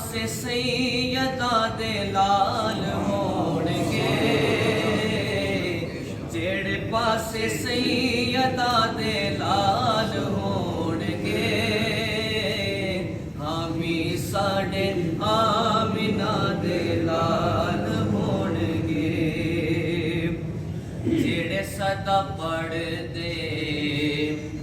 ਪਾਸੇ ਸੈਯਦਾਂ ਦੇ ਲਾਲ ਹੋਣਗੇ, ਜਿਹੜੇ ਪਾਸੇ ਸੈਯਦਾਂ ਦੇ ਲਾਲ ਹੋਣਗੇ, ਹਾਮੀ ਸਾਡੇ ਆਮਿਨਾ ਦੇ ਲਾਲ ਹੋਣਗੇ। ਜਿਹੜੇ ਸਦਾ ਪੜ੍ਹਦੇ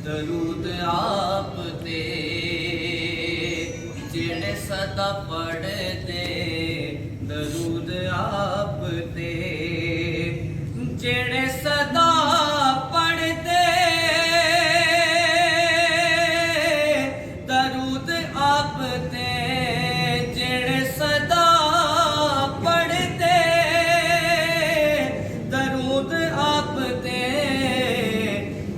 ਦਰੂਦ ਆਪ ਤੇ, ਜਿਹੜੇ ਸਦਾ ਪੜ੍ਹਦੇ ਦਰੂਦ ਆਪ ਤੇ, ਜਿਹੜੇ ਸਦਾ ਪੜ੍ਹਦੇ ਦਰੂਦ ਆਪ ਤੇ, ਜਿਹੜੇ ਸਦਾ ਪੜ੍ਹਦੇ ਦਰੂਦ ਆਪ ਤੇ,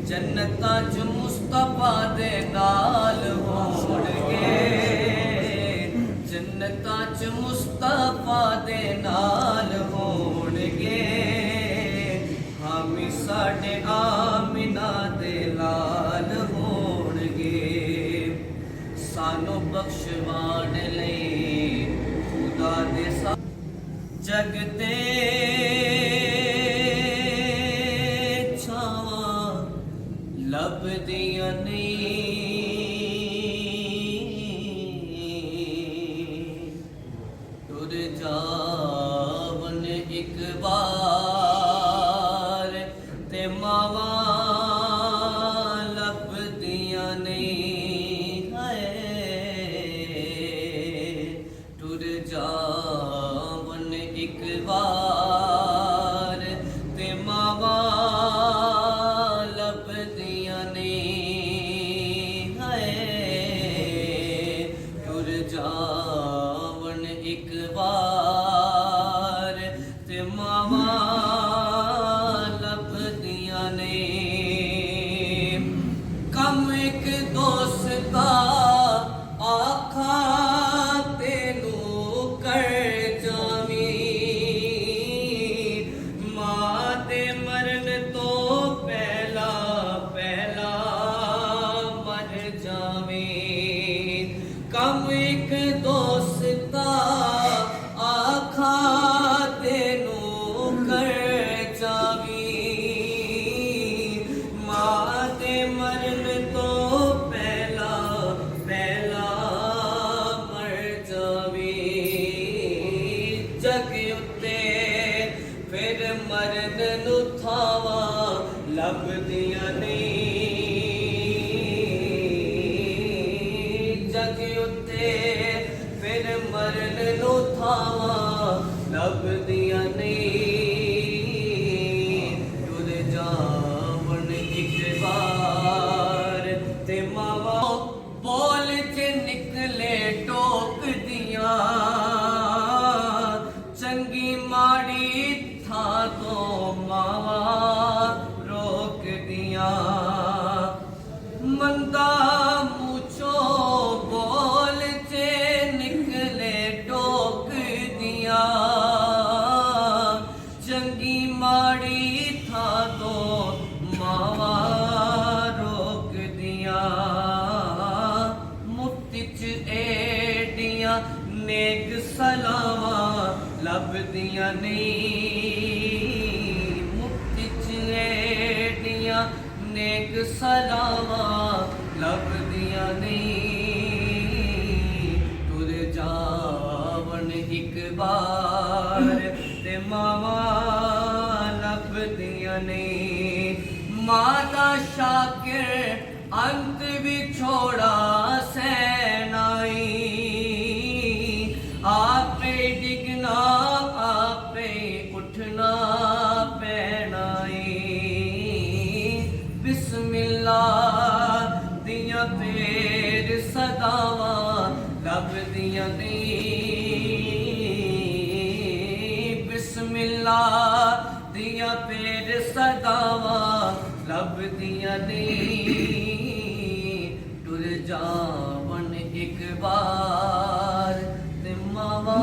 ਜੰਨਤਾਂ ਚ ਮੁਸਤਫਾ ਦੇ ਨਾਲ ਹੋਣਗੇ, ਜੰਨਤਾਂ ਚ ਮੁਸਤਫਾ ਦੇ ਨਾਲ ਹੋਣਗੇ, ਹਾਮੀ ਸਾਡੇ ਆਮਿਨਾ ਦੇ ਲਾਲ ਹੋਣਗੇ। ਸਾਨੂੰ ਬਖਸ਼ਵਾਣ ਲਈ ਖੁਦਾ ਦੇ ਜਗ ਤੇ ਛਾਵਾਂ ਲੱਭਦੀਆਂ ਨਹੀਂ, ਟੁਰ ਜਾਵਨ ਇੱਕ ਵਾਰ ਤੇ ਮਾਵਾਂ ਲੱਭਦੀਆਂ ਨਹੀਂ, ਹਾਏ ਟੁਰ ਜਾਵਨ ਇੱਕ ਵਾਰ ਤੇ ਮਾਵਾਂ ਲੱਭਦੀਆਂ ਨਹੀਂ, ਹਾਏ ਟੁਰ ਜਾਵਨ ਇੱਕ ਵਾਰ ਤੇ ਮਾਵਾਂ ਲੱਭਦੀਆਂ ਨੇ। ਕੰਮ ਇੱਕ ਦੋਸਤ ਆਖਾਂ ਤੈਨੂੰ ਕਰ ਜਾਵੀਂ, ਮਾਂ ਦੇ ਮਰਨ ਤੋਂ ਪਹਿਲਾਂ ਮਰ ਜਾਵੀਂ। ਕੰਮ ਇੱਕ ਦੋਸਤ ਆਖਾਂ ਤੈਨੂੰ ਕਰ ਜਾਵੀਂ, ਮਾਂ ਦੇ ਮਰਨ ਤੋਂ ਪਹਿਲਾਂ ਮਰ ਜਾਵੀਂ। ਜਗ ਉੱਤੇ ਫਿਰ ਮਰਨ ਨੂੰ ਥਾਵਾਂ ਲੱਭਦੀਆਂ ਨਹੀਂ, ਜਗ ਉੱਤੇ ਫਿਰ ਮਰਨ ਨੂੰ ਥਾਵਾਂ ਲੱਭਦੀਆਂ ਨਹੀਂ, ਟੁਰ ਜਾਵਣ ਇੱਕ ਵਾਰ ਤੇ ਮਾਵਾਂ ਬੋਲ ਚ ਨਿਕਲੇ ਟੋਕਦੀਆਂ, ਚੰਗੀ ਮਾੜੀ ਥਾਂ ਤੋਂ ਮਾਵਾਂ ਰੋਕਦੀਆਂ। ਮੰਦਾ ਮੂੰਹੋਂ ਬੋਲ ਚ ਨਿਕਲੇ ਟੋਕਦੀਆਂ, ਚੰਗੀ ਮਾੜੀ ਥਾਂ ਤੋਂ ਮਾਵਾਂ ਰੋਕਦੀਆਂ। ਮੁਫਤ ਚ ਏਡੀਆਂ ਨੇਕ ਸਲਾਵਾਂ ਲੱਭਦੀਆਂ ਨਹੀਂ, ਮੁਫਤ ਚ ਏਡੀਆਂ ਨੇਕ ਸਲਾਵਾਂ ਲੱਭਦੀਆਂ ਨਹੀਂ, ਟੁਰ ਜਾਵਣ ਇੱਕ ਵਾਰ ਤੇ ਮਾਵਾਂ ਲੱਭਦੀਆਂ ਨਹੀਂ। ਮਾਂ ਦਾ ਸ਼ਾਕਿਰ ਅੰਤ ਵਿਛੋੜਾ ਸੈਨਾਈ, ਆਪੇ ਡਿਗਣਾ ਆਪੇ ਉੱਠਣਾ ਪੈਣਾ ਈ। ਬਿਸਮਿਲ੍ਲਾ ਦੀਆਂ ਫੇਰ ਸਦਾਵਾਂ ਲੱਭਦੀਆਂ ਨਹੀਂ, ਬਿਸਮਿਲ੍ਲਾ ਦੀਆਂ ਫੇਰ ਸਦਾਵਾਂ ਲੱਭਦੀਆਂ ਨਹੀਂ, ਟੁਰ ਜਾਵਣ ਇੱਕ ਵਾਰ ਤੇ ਮਾਵਾਂ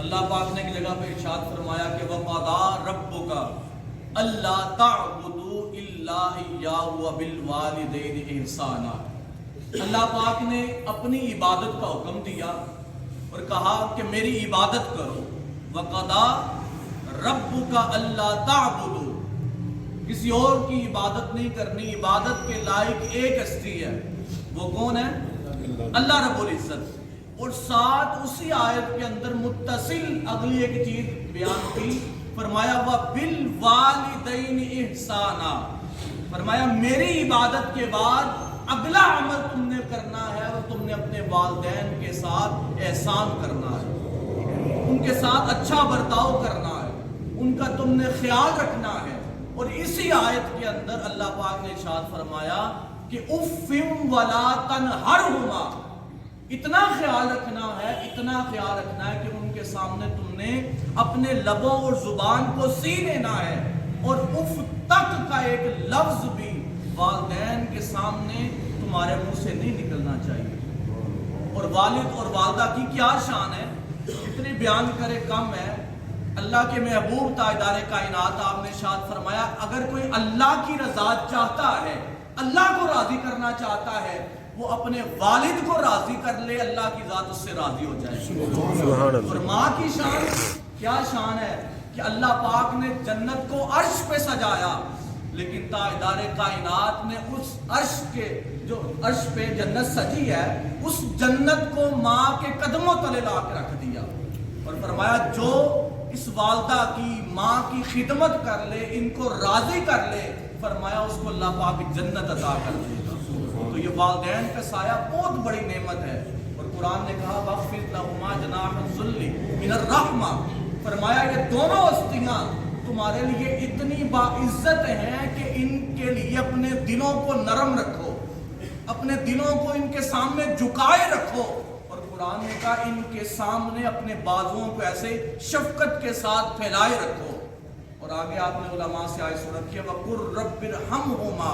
اللہ پاک نے ایک جگہ پہ ارشاد فرمایا کہ وَقَضَىٰ رَبُّكَ أَلَّا تَعْبُدُوا إِلَّا إِيَّاهُ وَبِالْوَالِدَيْنِ إِحْسَانًا۔ اللہ پاک نے اپنی عبادت کا حکم دیا اور کہا کہ میری عبادت کرو۔ وَقَضَىٰ رَبُّكَ أَلَّا تَعْبُدُوا، کسی اور کی عبادت نہیں کرنی، عبادت کے لائق ایک ہستی ہے، وہ کون ہے؟ اللہ رب العزت۔ اور ساتھ اسی آیت کے اندر متصل اگلی ایک چیز بیان کی، فرمایا وَبِالْوَالِدَيْنِ إِحْسَانًا، فرمایا میری عبادت کے بعد اگلا عمل تم نے کرنا ہے اور تم نے اپنے والدین کے ساتھ احسان کرنا ہے، ان کے ساتھ اچھا برتاؤ کرنا ہے، ان کا تم نے خیال رکھنا ہے۔ اور اسی آیت کے اندر اللہ پاک نے ارشاد فرمایا کہ اُفٍّ وَلَا تَنْهَرْهُمَا، اتنا خیال رکھنا ہے، اتنا خیال رکھنا ہے کہ ان کے سامنے تم نے اپنے لبوں اور زبان کو سی لینا ہے، اور اف تک کا ایک لفظ بھی والدین کے سامنے تمہارے منہ سے نہیں نکلنا چاہیے۔ اور والد اور والدہ کی کیا شان ہے، اتنی بیان کرے کم ہے۔ اللہ کے محبوب تاجدار کائنات آپ نے ارشاد فرمایا اگر کوئی اللہ کی رضا چاہتا ہے، اللہ کو راضی کرنا چاہتا ہے، وہ اپنے والد کو راضی کر لے، اللہ کی ذات اس سے راضی ہو جائے۔ اور ماں کی شان کیا شان ہے کہ اللہ پاک نے جنت کو عرش پہ سجایا، لیکن تاجدار کائنات نے اس عرش کے جو عرش پہ جنت سجی ہے، اس جنت کو ماں کے قدموں تلے لا کے رکھ دیا، اور فرمایا جو اس والدہ کی ماں کی خدمت کر لے، ان کو راضی کر لے، فرمایا اس کو اللہ پاک جنت عطا کر دے گا۔ تو یہ والدین کا سایہ بہت بڑی نعمت ہے، اور قرآن نے کہا وَاخْفِضْ لَهُمَا جَنَاحَ الذُّلِّ مِنَ الرَّحْمَةِ، فرمایا یہ دونوں ہستیاں تمہارے لیے اتنی باعزت ہیں کہ ان کے لیے اپنے دلوں کو نرم رکھو، اپنے دلوں کو ان کے سامنے جھکائے رکھو، اور قرآن نے کہا ان کے سامنے اپنے بازوؤں کو ایسے شفقت کے ساتھ پھیلائے رکھو۔ اور آگے آپ نے علماء سے آیت سن رکھی ہے وَقُلْ رَبِّ ارْحَمْهُمَا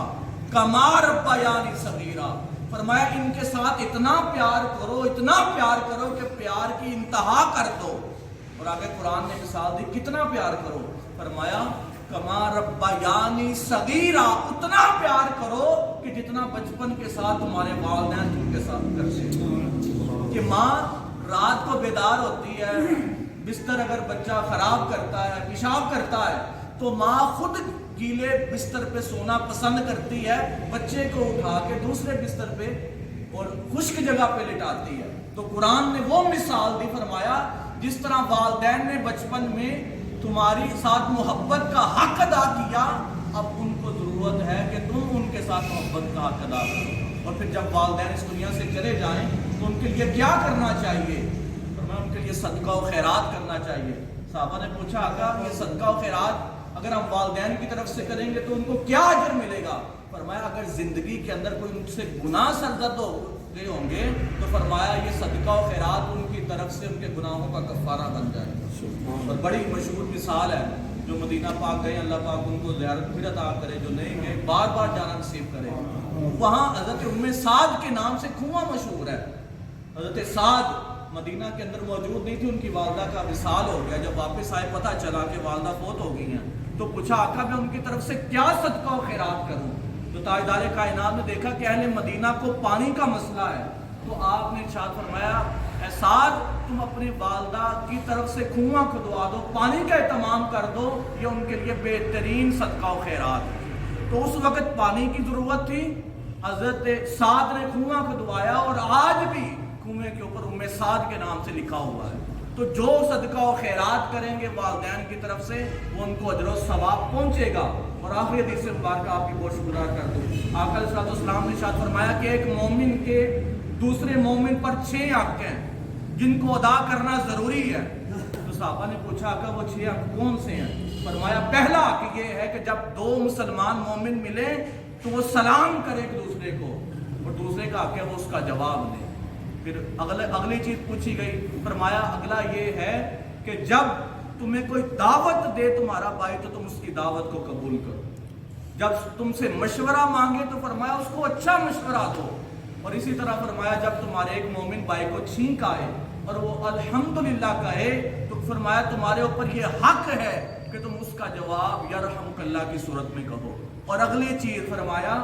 کَمَا رَبَّیَانِی صَغِیرًا، فرمایا ان کے ساتھ اتنا پیار کرو، اتنا پیار کرو کہ پیار کی انتہا کر دو۔ اور آگے قرآن نے مثال دی کتنا پیار کرو، فرمایا کَمَا رَبَّیَانِی صَغِیرًا، اتنا پیار کرو کہ جتنا بچپن کے ساتھ تمہارے والدین تم کے ساتھ کرتے۔ کہ ماں رات کو بیدار ہوتی ہے، بستر اگر بچہ خراب کرتا ہے، پیشاب کرتا ہے، تو ماں خود گیلے بستر پہ سونا پسند کرتی ہے، بچے کو اٹھا کے دوسرے بستر پہ اور خشک جگہ پہ لٹاتی ہے۔ تو قرآن نے وہ مثال دی، فرمایا جس طرح والدین نے بچپن میں تمہاری ساتھ محبت کا حق ادا کیا، اب ان کو ضرورت ہے کہ تم ان کے ساتھ محبت کا حق ادا کرو۔ اور پھر جب والدین اس دنیا سے چلے جائیں تو ان کے لیے کیا کرنا چاہیے، فرمایا ان کے لیے صدقہ و خیرات کرنا چاہیے۔ صحابہ نے پوچھا آقا یہ صدقہ و خیرات اگر ہم والدین کی طرف سے کریں گے تو ان کو کیا اجر ملے گا؟ فرمایا اگر زندگی کے اندر کوئی ان سے گناہ سرزد ہو گئے ہوں گے تو فرمایا یہ صدقہ و خیرات ان کی طرف سے ان کے گناہوں کا کفارہ بن جائے گا۔ اور بڑی مشہور مثال ہے، جو مدینہ پاک گئے اللہ پاک ان کو زیارت پھر عطا کرے، جو نہیں گئے بار بار جانا نصیب کرے۔ وہاں حضرت ام سعد کے نام سے کنواں مشہور ہے۔ حضرت سعد مدینہ کے اندر موجود نہیں تھی، ان کی والدہ کا وصال ہو گیا، جب واپس آئے پتہ چلا کہ والدہ فوت ہو گئی ہیں، تو پوچھا آقا میں ان کی طرف سے کیا صدقہ و خیرات کروں؟ تو تاجدار کائنات نے دیکھا کہ اہل مدینہ کو پانی کا مسئلہ ہے، تو آپ نے ارشاد فرمایا اے سعد تم اپنی والدہ کی طرف سے کنواں کھدوا دو، پانی کا اہتمام کر دو، یہ ان کے لیے بہترین صدقہ و خیرات۔ تو اس وقت پانی کی ضرورت تھی، حضرت سعد نے کنواں کھدوایا، اور آج بھی کنویں کے اوپر ام سعد کے نام سے لکھا ہوا ہے۔ تو جو صدقہ و خیرات کریں گے والدین کی طرف سے وہ ان کو اجر و ثواب پہنچے گا۔ اور آخری حدیث مبارکہ آپ کی بہت شکریہ کر دوں، آقا علیہ السلام نے ارشاد فرمایا کہ ایک مومن کے دوسرے مومن پر 6 حق ہیں جن کو ادا کرنا ضروری ہے۔ تو صحابہ نے پوچھا آقا وہ 6 حق کون سے ہیں؟ فرمایا پہلا حق یہ ہے کہ جب 2 مسلمان مومن ملیں تو وہ سلام کرے ایک دوسرے کو، اور دوسرے کا حق ہے وہ اس کا جواب دے۔ پھر اگلی چیز پوچھی گئی، فرمایا اگلا یہ ہے کہ جب تمہیں کوئی دعوت دے تمہارا بھائی تو تم اس کی دعوت کو قبول کرو، جب تم سے مشورہ مانگے تو فرمایا اس کو اچھا مشورہ دو، اور اسی طرح فرمایا جب تمہارے ایک مومن بھائی کو چھینک آئے اور وہ الحمدللہ کہے تو فرمایا تمہارے اوپر یہ حق ہے کہ تم اس کا جواب یرحمک اللہ کی صورت میں کہو. اور اگلی چیز فرمایا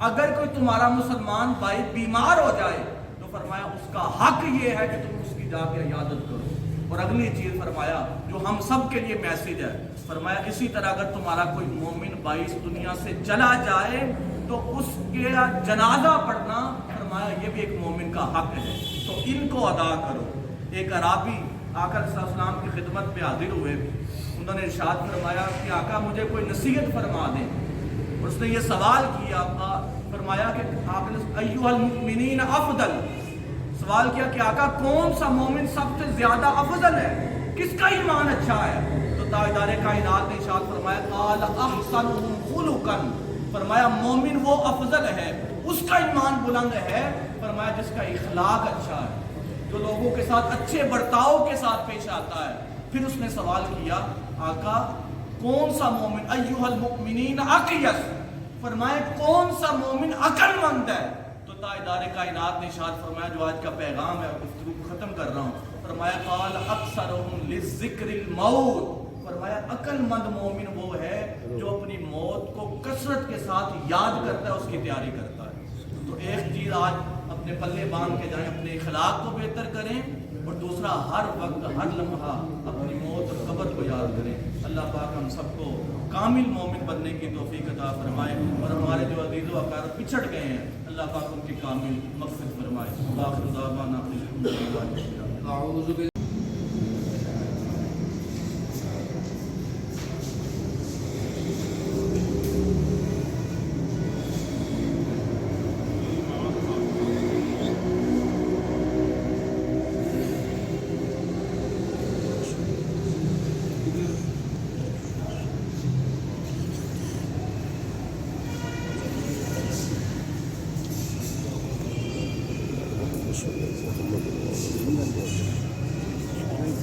اگر کوئی تمہارا مسلمان بھائی بیمار ہو جائے تو فرمایا اس کا حق یہ ہے کہ تم اس کی جا کے عیادت کرو. اور اگلی چیز فرمایا جو ہم سب کے لیے میسج ہے، فرمایا اسی طرح اگر تمہارا کوئی مومن بھائی اس دنیا سے چلا جائے تو اس کے جنازہ پڑھنا فرمایا یہ بھی ایک مومن کا حق ہے، تو ان کو ادا کرو. ایک عرابی آقا صلی اللہ علیہ وسلم کی خدمت پہ حاضر ہوئے، انہوں نے ارشاد فرمایا کہ آقا مجھے کوئی نصیحت فرما دیں. اور اس نے یہ سوال کیا، فرمایا کہ آپ نے ایھا المؤمنین افضل، سوال کیا کہ آقا کون سا مومن سب سے زیادہ افضل ہے، کس کا ایمان اچھا ہے؟ تو تاجدار کائنات نے ارشاد فرمایا قال احسنهم خلقا، فرمایا مومن وہ افضل ہے، اس کا ایمان بلند ہے، فرمایا جس کا اخلاق اچھا ہے، جو لوگوں کے ساتھ اچھے برتاؤ کے ساتھ پیش آتا ہے. پھر اس نے سوال کیا آقا کون سا مومن ایھا المؤمنین اقیس، فرمایا کون سا مومن عقل مند ہے؟ تو تاجدار کائنات نے ارشاد فرمایا جو آج کا پیغام ہے گفتگو کو ختم کر رہا ہوں، فرمایا قال اکثرهم للذکر الموت، فرمایا عقل مند مومن وہ ہے جو اپنی موت کو کثرت کے ساتھ یاد کرتا ہے، اس کی تیاری کرتا ہے. تو ایک چیز آج اپنے پلے باندھ کے جائیں، اپنے اخلاق کو بہتر کریں، اور دوسرا ہر وقت ہر لمحہ اپنی موت اور قبر کو یاد کریں. اللہ پاک ہم سب کو کامل مومن بننے کی توفیق عطا فرمائے، اور ہمارے جو عزیز و اقارب پچھڑ گئے ہیں اللہ پاک ان کی کامل مغفرت فرمائے. آخر دعوانا اعوذ باللہ.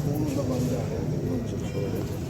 فون بند آ رہا ہے.